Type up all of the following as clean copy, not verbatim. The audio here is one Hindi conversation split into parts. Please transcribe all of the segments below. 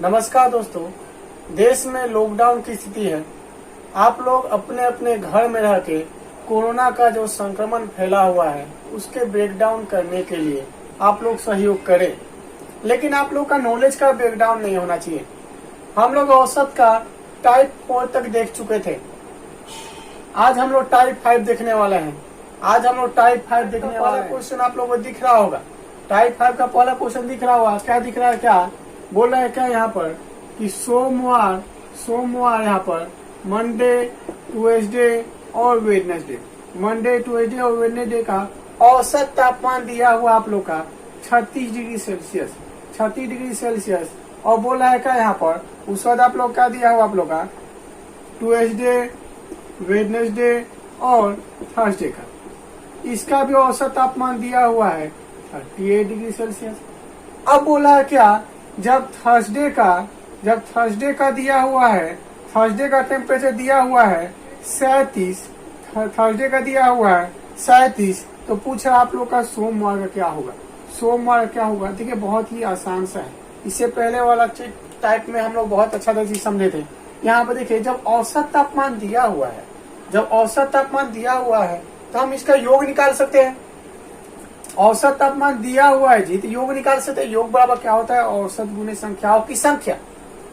नमस्कार दोस्तों, देश में लॉकडाउन की स्थिति है। आप लोग अपने अपने घर में रह के कोरोना का जो संक्रमण फैला हुआ है उसके ब्रेकडाउन करने के लिए आप लोग सहयोग करें, लेकिन आप लोग का नॉलेज का ब्रेकडाउन नहीं होना चाहिए। हम लोग औसत का टाइप 4 तक देख चुके थे, आज हम लोग टाइप 5 देखने वाले हैं। आज हम लोग टाइप 5 देखने वाले हैं। क्वेश्चन आप लोगों को दिख रहा होगा, टाइप 5 का पहला क्वेश्चन दिख रहा होगा। क्या दिख रहा है? क्या बोल रहा है? क्या यहाँ पर कि सोमवार यहाँ पर मंडे, ट्यूसडे और वेडनेसडे, मंडे, ट्यूसडे और वेडनेसडे का औसत तापमान दिया हुआ आप लोग का 36 डिग्री सेल्सियस, 36 डिग्री सेल्सियस। और बोला है क्या यहाँ पर उस वक्त आप लोग क्या दिया हुआ आप लोग का ट्यूसडे, वेडनेसडे और थर्सडे का, इसका भी औसत तापमान दिया हुआ है 38 डिग्री सेल्सियस। अब बोला है क्या, जब थर्सडे का दिया हुआ है, थर्सडे का टेम्परेचर दिया हुआ है 37, थर्सडे का दिया हुआ है 37, तो पूछा आप लोग का सोमवार का क्या होगा। सोमवार का क्या होगा? देखिए बहुत ही आसान सा है। इससे पहले वाला टाइप में हम लोग बहुत अच्छा चीज समझे थे। यहाँ पर देखिए, जब औसत तापमान दिया हुआ है, जब औसत तापमान दिया हुआ है तो हम इसका योग निकाल सकते हैं। औसत तापमान दिया हुआ है जी, तो योग निकाल सकते हैं। योग बराबर क्या होता है? औसत गुने संख्याओं की संख्या।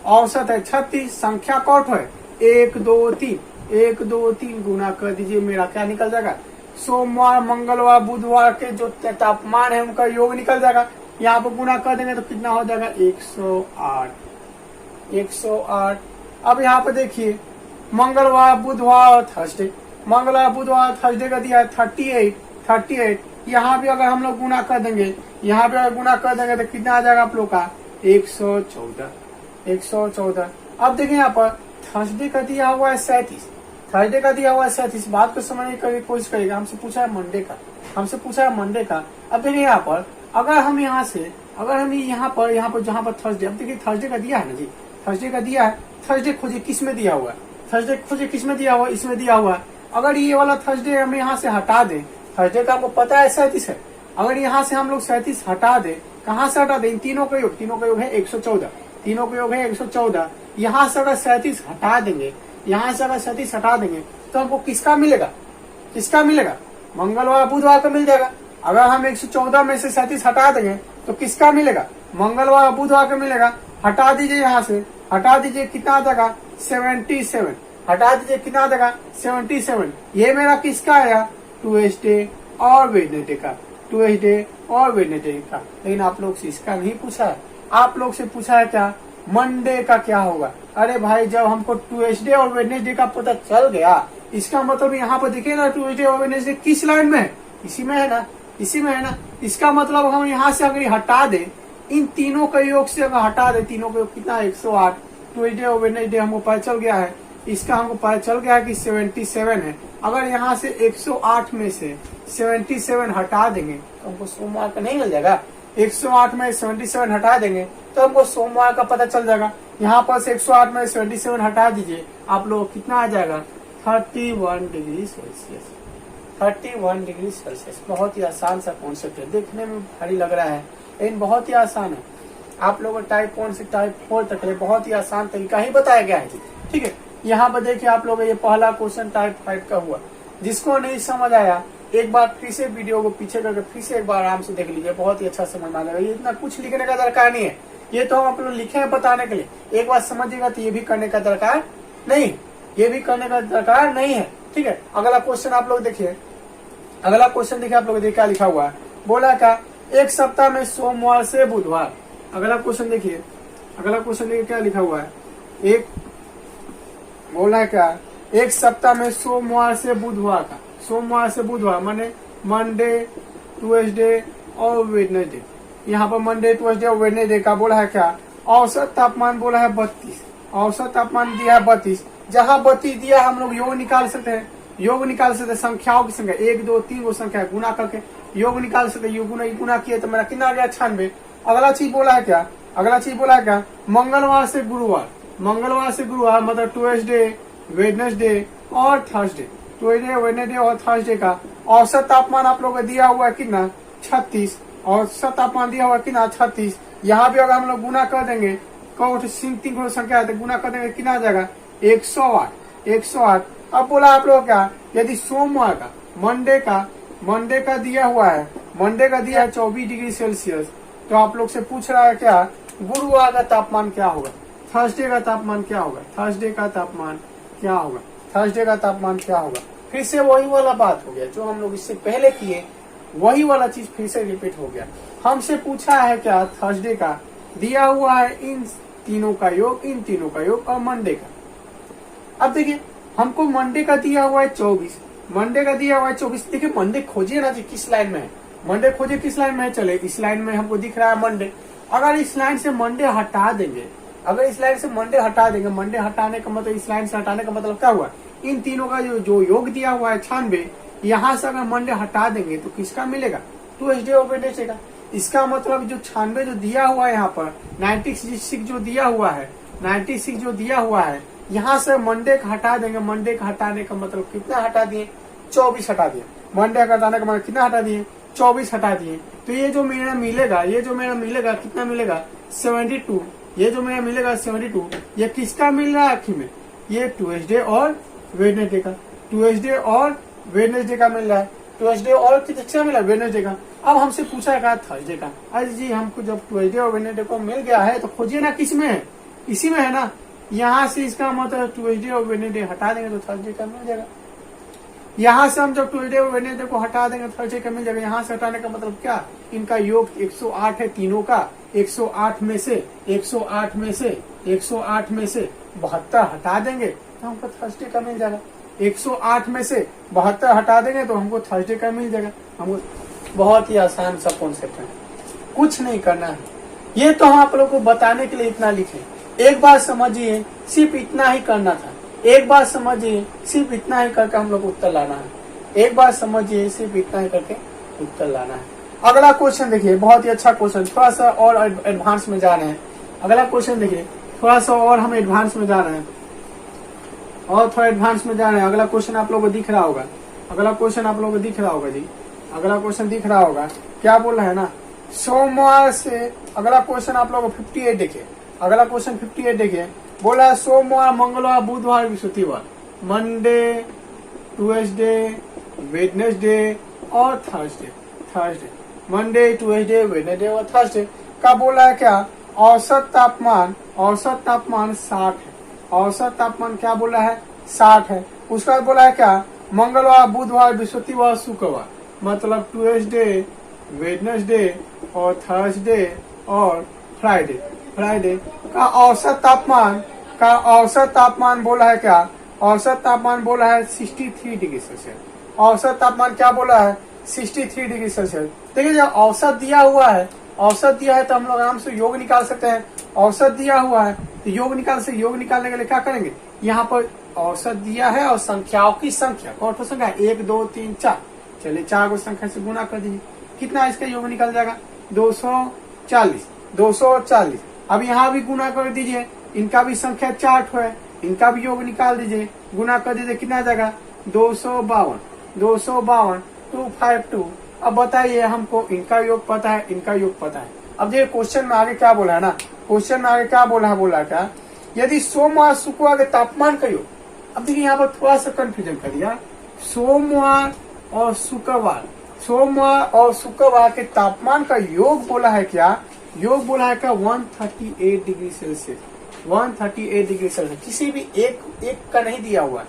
औसत है 36, संख्या कौट है 1 2 3, 1 2 3 गुना कर दीजिए, मेरा क्या निकल जाएगा? सोमवार, मंगलवार, बुधवार के जो तापमान है उनका योग निकल जाएगा। यहाँ पर गुना कर देंगे तो कितना हो जाएगा? 108, 108। अब यहाँ पर देखिए, मंगलवार, बुधवार और थर्सडे, मंगलवार, बुधवार, थर्सडे का दिया है 38। यहाँ भी अगर हम लोग गुना कर देंगे, यहाँ भी अगर गुना कर देंगे तो कितना आ जाएगा आप लोग का? 114। अब देखिए यहाँ पर थर्सडे का दिया हुआ है 37, थर्सडे का दिया हुआ है 37। बात को समझने की कोशिश करेगा। हमसे पूछा है मंडे का, अब देखिए यहाँ पर अगर हम यहाँ पर जहाँ पर थर्सडे, अब देखिए थर्सडे का दिया है ना जी, थर्सडे का दिया है। थर्सडे खोजिए किस में दिया हुआ है, थर्सडे खोजिए किस में दिया हुआ है, इसमें दिया हुआ है। अगर ये वाला थर्सडे हम यहाँ से हटा दें, थर्सडे का हमको पता है 37 है, अगर यहाँ से हम लोग 37 हटा दे, कहाँ से हटा दे? इन तीनों का योग है 114, तीनों का योग है 114। यहाँ से अगर 37 हटा देंगे, यहाँ से अगर 37 हटा देंगे तो हमको किसका मिलेगा? मंगलवार, बुधवार का मिल जाएगा। अगर हम 114 में से 37 हटा देंगे तो किसका मिलेगा? मंगलवार, बुधवार का मिलेगा। हटा दीजिए, यहाँ से हटा दीजिए, कितना आ जाएगा? 77। हटा दीजिए, कितना आ जाएगा? 77। ये मेरा किसका आया? ट्यूसडे और वेडनेसडे का, लेकिन आप लोग से इसका नहीं पूछा है। आप लोग से पूछा है क्या? मंडे का क्या होगा? अरे भाई, जब हमको ट्यूसडे और वेडनेसडे का पता चल गया, इसका मतलब यहाँ पर देखिए ना, ट्यूसडे और वेडनेसडे किस लाइन में है? इसी में है ना। इसका मतलब हम यहाँ से अगर हटा दे, इन तीनों का योग से अगर हटा दे, तीनों का योग कितना? 108। ट्यूसडे और वेडनेसडे हमको पता चल गया है, इसका हमको पता चल गया है कि 77 है। अगर यहाँ से 108 में से 77 हटा देंगे तो हमको सोमवार का नहीं मिल जाएगा? 108 में 77 हटा देंगे तो हमको सोमवार का पता चल जाएगा। यहाँ पर से 108 में 77 हटा दीजिए, आप लोग कितना आ जाएगा? 31 डिग्री सेल्सियस, 31 डिग्री सेल्सियस। बहुत ही आसान सा कॉन्सेप्ट है, देखने में भारी लग रहा है लेकिन बहुत ही आसान है। आप लोगों को टाइप 1 से टाइप 4 तक बहुत ही आसान तरीका ही बताया गया है। ठीक है, यहाँ पर देखिए आप लोग, ये पहला क्वेश्चन टाइप 5 का हुआ। जिसको नहीं समझ आया, एक बार फिर से वीडियो को पीछे करके फिर से एक बार आराम से देख लीजिए, बहुत ही अच्छा समझ में आ जाएगा। ये इतना कुछ लिखने का दरकार नहीं है, ये तो हम आप लोग लिखे हैं बताने के लिए। एक बार समझिएगा तो ये भी करने का दरकार नहीं है। ठीक है, अगला क्वेश्चन आप लोग देखिए, क्या लिखा हुआ है। बोला क्या? एक सप्ताह में सोमवार से बुधवार। अगला क्वेश्चन देखिए क्या लिखा हुआ है। बोला है क्या? एक सप्ताह में सोमवार से बुधवार माने मंडे, ट्यूसडे और वेडनेसडे। यहाँ पर मंडे, ट्यूसडे और वेडनेसडे का बोला है क्या? औसत तापमान बोला है 32, औसत तापमान दिया है 32। जहाँ 32 दिया हम लोग योग निकाल सकते हैं, संख्याओं की संख्या 1 2 3 वो संख्या गुना करके योग निकाल सकते हैं। गुना किए तो मेरा कितना आ गया? 96। अगला चीज बोला है क्या? मंगलवार से गुरुवार मतलब ट्यूसडे, वेडनेसडे और थर्सडे, का औसत तापमान आप लोगों को दिया हुआ है कितना? 36। औसत तापमान दिया हुआ है कितना? 36। यहाँ भी अगर हम लोग गुना कर देंगे तीन संख्या है तो गुना कर देंगे कितना आ जाएगा 108। अब बोला आप लोग क्या, यदि सोमवार का मंडे का दिया हुआ है, 24 डिग्री सेल्सियस, तो आप लोग से पूछ रहा है क्या गुरुवार का तापमान क्या होगा, थर्सडे का तापमान क्या होगा, थर्सडे का तापमान क्या होगा। फिर से वही वाला बात हो गया जो हम लोग इससे पहले किए, वही वाला चीज फिर से रिपीट हो गया। हमसे पूछा है क्या थर्सडे का, दिया हुआ है इन तीनों का योग और मंडे का। अब देखिए हमको मंडे का दिया हुआ है 24, देखिए मंडे खोजिए ना जी किस लाइन में है, मंडे खोजिए किस लाइन में है। चले इस लाइन में हमको दिख रहा है मंडे। अगर इस लाइन से मंडे हटा देंगे, मंडे हटाने का मतलब, इस लाइन से हटाने का मतलब क्या हुआ, इन तीनों का जो योग दिया हुआ है 96, यहाँ से अगर मंडे हटा देंगे तो किसका मिलेगा, ट्यूसडे और वेडनेसडे का। इसका मतलब जो 96 जो दिया हुआ है यहाँ पर, 96 जो दिया हुआ है, यहाँ से मंडे का हटा देंगे। मंडे का हटाने का मतलब कितना हटा दिए, 24 हटा दिए। मंडे का हटाने का मतलब कितना हटा दिए, 24 हटा दिए। तो ये जो मेरा मिलेगा कितना मिलेगा 72। ये जो मेरा मिलेगा 72, ये किसका मिल रहा है आखिर में, ये ट्यूसडे और वेडनेसडे का मिल रहा है। ट्यूसडे और किसका मिला, वेडनेसडे का। अब हमसे पूछा है थर्सडे का। अरे जी हमको जब ट्यूसडे और वेडनेसडे को मिल गया है तो खोजिए ना किस में है, इसी में है ना। यहाँ से इसका मतलब ट्यूसडे और वेडनेसडे हटा देंगे तो थर्सडे का मिल जाएगा। यहाँ से हम जब ट्यूसडे और वेडनेसडे को हटा देंगे थर्सडे का मिल जाएगा। यहाँ से हटाने का मतलब क्या, इनका योग 108 है तीनों का, 108 में से 72 हटा देंगे तो हमको थर्सडे का मिल जाएगा। 108 में से 72 हटा देंगे तो हमको थर्सडे का मिल जाएगा। हमको बहुत ही आसान सा कॉन्सेप्ट है, कुछ नहीं करना है। ये तो हम आप लोग को बताने के लिए इतना लिखे। एक बार समझिए, सिर्फ इतना ही करना था। एक बार समझिए, सिर्फ इतना ही करके हम लोग उत्तर लाना है। अगला क्वेश्चन देखिए, बहुत ही अच्छा क्वेश्चन, थोड़ा सा और एडवांस में जा रहे हैं। अगला क्वेश्चन देखिए, थोड़ा सा और हम एडवांस में जा रहे हैं, अगला क्वेश्चन आप लोगों को दिख रहा होगा, जी। अगला क्वेश्चन दिख रहा होगा, क्या बोल रहा है ना, सोमवार से। अगला क्वेश्चन आप लोगों को 58 देखिए, बोला है सोमवार, मंगलवार, बुधवार, बृहस्पतिवार, मंडे, ट्यूसडे, वेडनेसडे और थर्सडे। मंडे, ट्यूसडे, वेडनेसडे और थर्सडे का बोला है क्या, औसत तापमान 60 है। औसत तापमान क्या बोला है, 60 है। उसका बोला है क्या, मंगलवार, बुधवार, बृहस्पतिवार, शुक्रवार, मतलब ट्यूसडे, वेडनेसडे और थर्सडे और फ्राइडे का औसत तापमान बोला है क्या, औसत तापमान बोला है 63 डिग्री सेल्सियस। औसत तापमान क्या बोला है, 63 डिग्री सेल्सियस। देखिए जब औसत दिया है तो हम लोग आराम से योग निकाल सकते हैं। औसत दिया हुआ है तो योग निकालने के लिए क्या करेंगे, यहाँ पर औसत दिया है और संख्याओं की संख्या, कौन सी संख्या, 1 2 3 4, चलिए 4 को संख्या से गुना कर दीजिए, कितना इसका योग निकल जाएगा, 240। अब यहाँ भी गुना कर दीजिए, इनका भी संख्या 4 है, इनका भी योग निकाल दीजिए, गुना कर दीजिए, कितना आ जाएगा 252, 252। अब बताइए हमको इनका योग पता है, इनका योग पता है। अब देखिए क्वेश्चन में आगे क्या बोला है ना, बोला क्या, यदि सोमवार शुक्रवार के तापमान का योग। अब देखिए यहाँ पर थोड़ा सा कंफ्यूजन कर दिया, सोमवार और शुक्रवार के तापमान का योग बोला है क्या, 138 डिग्री सेल्सियस। 138 डिग्री सेल्सियस, किसी भी एक का नहीं दिया हुआ,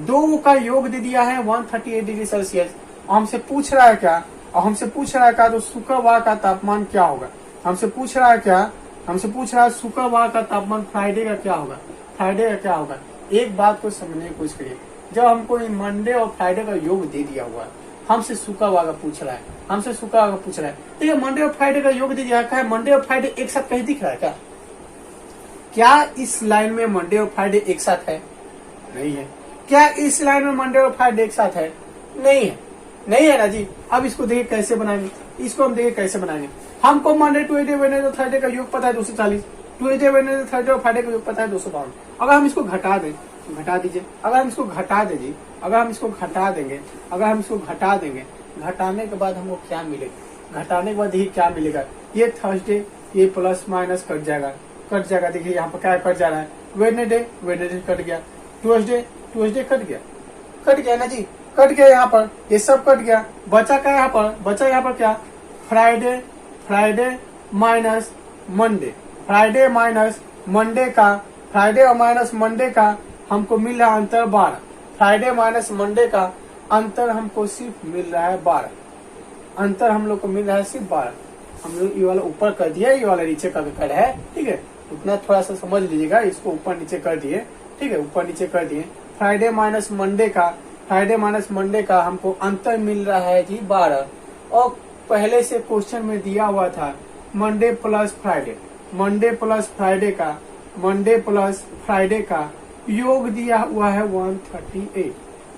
2 का योग दे दिया है 138 डिग्री सेल्सियस। हमसे पूछ रहा है क्या, तो शुक्रवार का तापमान क्या होगा। हमसे पूछ रहा है शुक्रवार का तापमान, फ्राइडे का क्या होगा। एक बात को समझने की कोशिश करिए, जब हमको मंडे और फ्राइडे का योग दे दिया हुआ है, हमसे शुक्रवार का पूछ रहा है, देखिए मंडे और फ्राइडे का योग दे दिया है, मंडे और फ्राइडे एक साथ कहीं दिख रहा है क्या इस लाइन में मंडे और फ्राइडे एक साथ है, नहीं है। क्या इस लाइन में मंडे और फ्राइडे एक साथ है, नहीं है ना जी। अब इसको देखिए कैसे बनाएंगे, हमको मंडे, ट्यूसडे, वेडनेसडे, थर्सडे का योग पता है 240, ट्यूसडे, वेडनेसडे, थर्सडे और फ्राइडे का योग पता है 252। अगर हम इसको घटा दें, अगर हम इसको घटा देंगे, घटाने के बाद हमको क्या मिलेगा, ये थर्सडे, ये प्लस माइनस कट जाएगा, कट जाएगा। देखिए यहाँ पर क्या कट जा रहा है, वेडनेसडे वेडनेसडे कट गया, ट्यूसडे ट्यूसडे कट गया ना जी, कट गया यहाँ पर, ये सब कट गया। बचा क्या यहाँ पर, बचा यहाँ पर क्या, Friday Friday minus Monday, Friday minus Monday का, फ्राइडे और माइनस मंडे का हमको मिल रहा है अंतर 12, फ्राइडे माइनस मंडे का अंतर हमको सिर्फ मिल रहा है 12, अंतर हम लोग को मिल रहा है सिर्फ 12। हम लोग ये वाला ऊपर कर दिया, ये वाला नीचे का कर है, ठीक है, उतना थोड़ा सा समझ लीजिएगा, इसको ऊपर नीचे कर दिए, ठीक है, ऊपर नीचे कर दिए। फ्राइडे माइनस मंडे का, फ्राइडे माइनस मंडे का हमको अंतर मिल रहा है जी 12, और पहले से क्वेश्चन में दिया हुआ था Monday plus Friday, Monday plus Friday का, मंडे प्लस फ्राइडे का योग दिया हुआ है 138,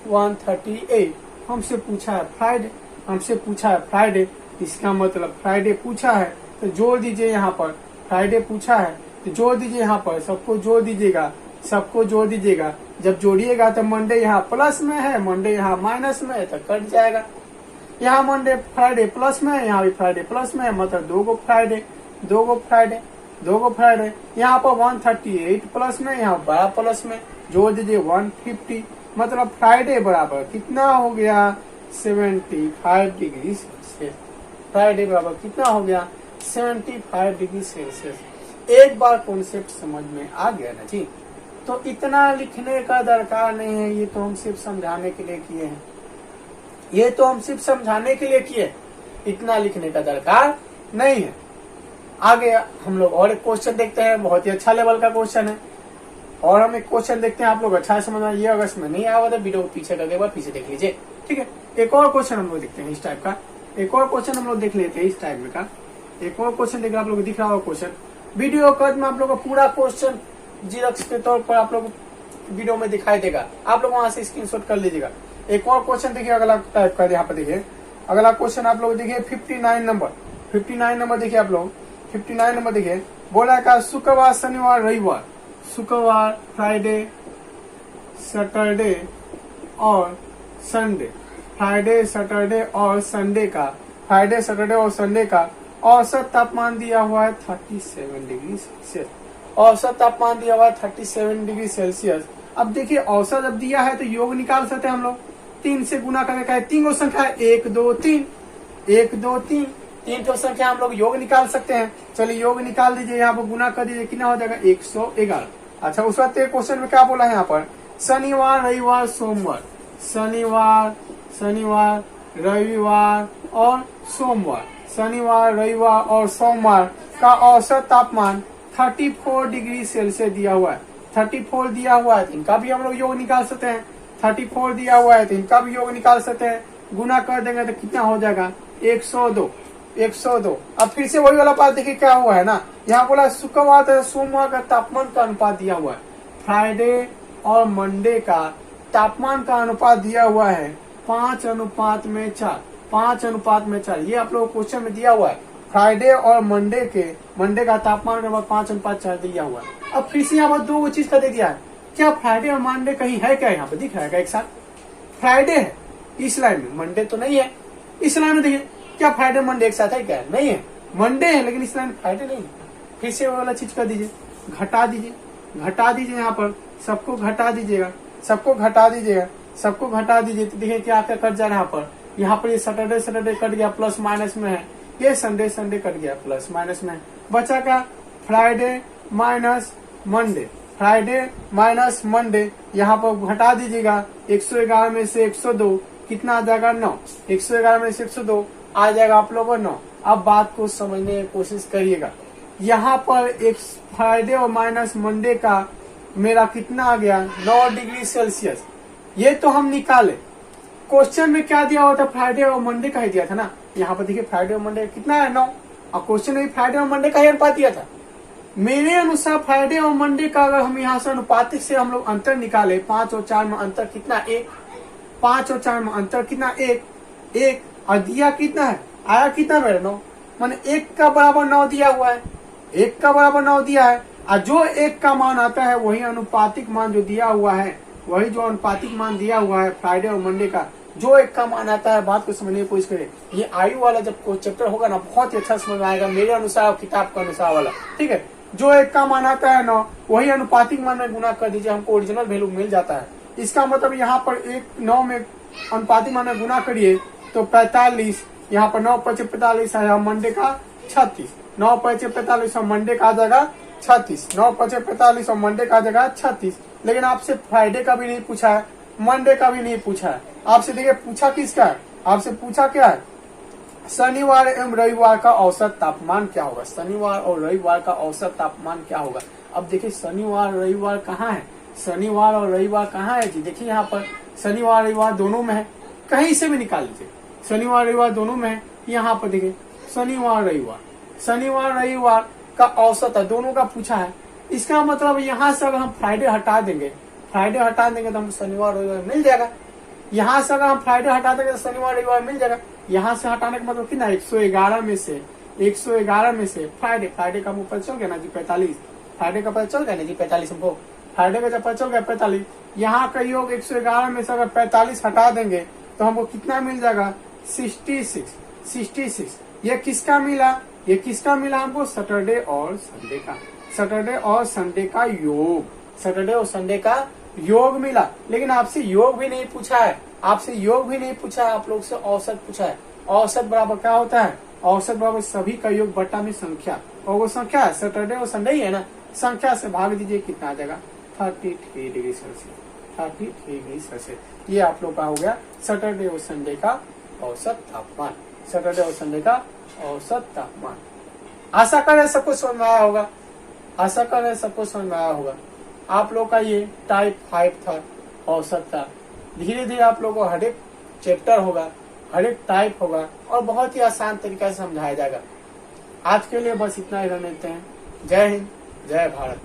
138 हमसे पूछा है फ्राइडे, हमसे पूछा है फ्राइडे, इसका मतलब फ्राइडे पूछा है तो जोड़ दीजिए यहाँ पर, फ्राइडे पूछा है तो जोड़ दीजिए यहाँ पर, सबको जोड़ दीजिएगा, सबको जोड़ दीजिएगा। जब जोड़िएगा तो मंडे यहाँ प्लस में है, मंडे यहाँ माइनस में है तो कट जाएगा। यहाँ मंडे फ्राइडे प्लस में है, यहाँ भी फ्राइडे प्लस में है, मतलब दो गो फ्राइडे, दो गो फ्राइडे, दो गो फ्राइडे। यहाँ पर 138 प्लस में, यहाँ 12 प्लस में, जोड़ दीजिए 150, मतलब फ्राइडे बराबर कितना हो गया 75 डिग्री सेल्सियस, फ्राइडे बराबर कितना हो गया 75 डिग्री सेल्सियस। एक बार कॉन्सेप्ट समझ में आ गया ना जी, तो इतना लिखने का दरकार नहीं है, ये तो हम सिर्फ समझाने के लिए किए हैं, ये तो हम सिर्फ समझाने के लिए किए, इतना लिखने का दरकार नहीं है। आगे हम लोग और एक क्वेश्चन देखते हैं, बहुत ही अच्छा लेवल का क्वेश्चन है, और हम एक क्वेश्चन देखते हैं, आप लोग अच्छा समझना, ये अगस्त में नहीं आया हुआ था, वीडियो को पीछे करके एक बार पीछे देख लीजिए, ठीक है। एक और क्वेश्चन हम लोग देखते हैं इस टाइप का, एक और क्वेश्चन हम लोग देख लेते हैं इस टाइप में का, एक और क्वेश्चन देख आप लोग दिख रहा होगा क्वेश्चन, वीडियो कट में आप लोग को पूरा क्वेश्चन जीरोक्स के तौर पर आप लोग वीडियो में दिखाई देगा, आप लोग वहां से स्क्रीनशॉट कर लीजिएगा। एक और क्वेश्चन देखिए अगला टाइप का, यहाँ पर देखिए अगला क्वेश्चन आप लोग देखिए 59 नंबर, 59 नंबर देखिए आप लोग, 59 नंबर देखिए, बोला का शुक्रवार शनिवार रविवार, शुक्रवार फ्राइडे सैटरडे और संडे, फ्राइडे सैटरडे और संडे का, फ्राइडे सैटरडे और संडे का औसत तापमान दिया हुआ है 37 डिग्री सेल्सियस, औसत तापमान दिया हुआ है 37 डिग्री सेल्सियस। अब देखिए औसत जब दिया है तो योग निकाल सकते हैं हम लोग, 3 से गुना करने का है, 3 गो संख्या है, 1 2 3, 1 2 3, 3 तो संख्या हम लोग योग निकाल सकते हैं। चलिए योग निकाल दीजिए, यहाँ पर गुना कर दीजिए, कितना हो जाएगा 111। अच्छा उस वक्त क्वेश्चन में क्या बोला है यहाँ पर, शनिवार रविवार सोमवार, शनिवार शनिवार रविवार और सोमवार, शनिवार रविवार और सोमवार का औसत तापमान 34 डिग्री सेल्सियस दिया हुआ है, 34 दिया हुआ है तो इनका भी हम लोग योग निकाल सकते हैं, 34 दिया हुआ है तो इनका भी योग निकाल सकते हैं, गुना कर देंगे तो कितना हो जाएगा 102, 102। अब फिर से वही वाला बात देखिए क्या हुआ है ना, यहाँ बोला शुक्रवार तथा सोमवार का तापमान का अनुपात दिया हुआ है, फ्राइडे और मंडे का तापमान का अनुपात दिया हुआ है 5:4, 5:4, ये आप लोग क्वेश्चन में दिया हुआ है, फ्राइडे और मंडे का तापमान का 5:4 दिया हुआ है। अब फिर से यहाँ पर दो चीज का दे दिया है, क्या फ्राइडे और मंडे कहीं है क्या, यहाँ पे दिख रहा है क्या एक साथ, फ्राइडे है इस लाइन में, मंडे तो नहीं है इस लाइन में, देखिए क्या फ्राइडे मंडे एक साथ है क्या, नहीं है, मंडे है लेकिन इस लाइन में फ्राइडे नहीं है। फिर से वो वाला चीज कर दीजिए, घटा दीजिए, घटा दीजिए, यहाँ पर सबको घटा दीजिएगा, सबको घटा दीजिएगा, सबको घटा दीजिए, तो देखिए क्या क्या कट जा रहा है यहाँ पर ये सैटरडे सैटरडे कट गया प्लस माइनस में है, ये संडे संडे कट गया प्लस माइनस में, बचा का Friday minus Monday, Friday minus Monday, यहाँ पर घटा दीजिएगा, 111 में से 102 कितना आ जाएगा 9, 111 में से 102 आ जाएगा आप लोगों को 9। अब बात को समझने की कोशिश करिएगा, यहाँ पर एक फ्राइडे और माइनस मंडे का मेरा कितना आ गया 9 डिग्री सेल्सियस, ये तो हम निकाले, क्वेश्चन में क्या दिया हुआ था फ्राइडे और मंडे का ही दिया था ना, यहाँ पर देखिए फ्राइडे और मंडे कितना है 9, और क्वेश्चन में फ्राइडे और मंडे का ही अनुपात दिया था। मेरे अनुसार फ्राइडे और मंडे का अगर हम यहाँ से अनुपातिक से हम लोग अंतर निकाले, 5 और 4 में अंतर कितना 1, 5 और 4 में अंतर कितना 1, और दिया कितना है, आया कितना मेरे 9, माने 1 का बराबर 9 दिया हुआ है, 1 का बराबर 9 दिया है, और जो 1 का मान आता है वही अनुपातिक मान जो दिया हुआ है, वही जो अनुपातिक मान दिया हुआ है फ्राइडे और मंडे का, जो 1 का मान आता है, बात को समझने की कोशिश करें। ये आयु वाला जब कोई चैप्टर होगा ना बहुत ही अच्छा समझ में आएगा, मेरे अनुसार और किताब के अनुसार वाला, ठीक है। जो एक का मान आता है 9 वही अनुपातिक मान में गुना कर दीजिए, हमको ओरिजिनल वैल्यू मिल जाता है। इसका मतलब यहाँ पर एक 9 में अनुपातिक मान में गुना करिए तो 45, यहाँ पर 9 5 45 है, मंडे का 36, 9 5 45 और मंडे का आ जाएगा 36, 9 5 45 और मंडे का आ जाएगा 36। लेकिन आपसे फ्राइडे का भी नहीं पूछा है, मंडे का भी नहीं पूछा है, आपसे देखिए पूछा किसका है, आपसे पूछा क्या है, शनिवार एवं रविवार का औसत तापमान क्या होगा, शनिवार और रविवार का औसत तापमान क्या होगा। अब देखिए शनिवार रविवार कहाँ है, शनिवार और रविवार कहाँ है जी, देखिए यहाँ पर शनिवार रविवार दोनों में है, कहीं से भी निकाल लीजिए, शनिवार रविवार दोनों में है। यहाँ पर देखिए शनिवार रविवार का औसत है, दोनों का पूछा है। इसका मतलब यहाँ से अगर हम फ्राइडे हटा देंगे तो हम शनिवार रविवार मिल जाएगा। यहाँ से अगर हम फ्राइडे हटा देंगे तो शनिवार रविवार मिल जाएगा। यहाँ से हटाने का मतलब कितना, 111 में से फ्राइडे का मुझे पता चल गया ना जी 45, फ्राइडे का पता चल गया ना जी 45, हमको फ्राइडे का जब पता चल गया 45, यहाँ का योग 111 में से अगर 45 हटा देंगे तो हमको कितना मिल जाएगा, 66। ये किसका मिला हमको, सैटरडे और संडे का योग मिला। लेकिन आपसे योग भी नहीं पूछा है, आप लोग से औसत पूछा है। औसत बराबर क्या होता है, औसत बराबर सभी का योग बट्टा में संख्या, और वो संख्या है सैटरडे और संडे ही है ना, संख्या से भाग दीजिए कितना आ जाएगा, 33 डिग्री सेल्सियस। ये आप लोग का हो गया सैटरडे और संडे का औसत तापमान। आशा करें सबको समझ में आया होगा। आप लोग का ये टाइप 5 था, औसत था। धीरे धीरे आप लोगों को हर एक चैप्टर होगा, हर एक टाइप होगा और बहुत ही आसान तरीका से समझाया जाएगा। आज के लिए बस इतना ही रहने देते हैं। जय हिंद, जय भारत।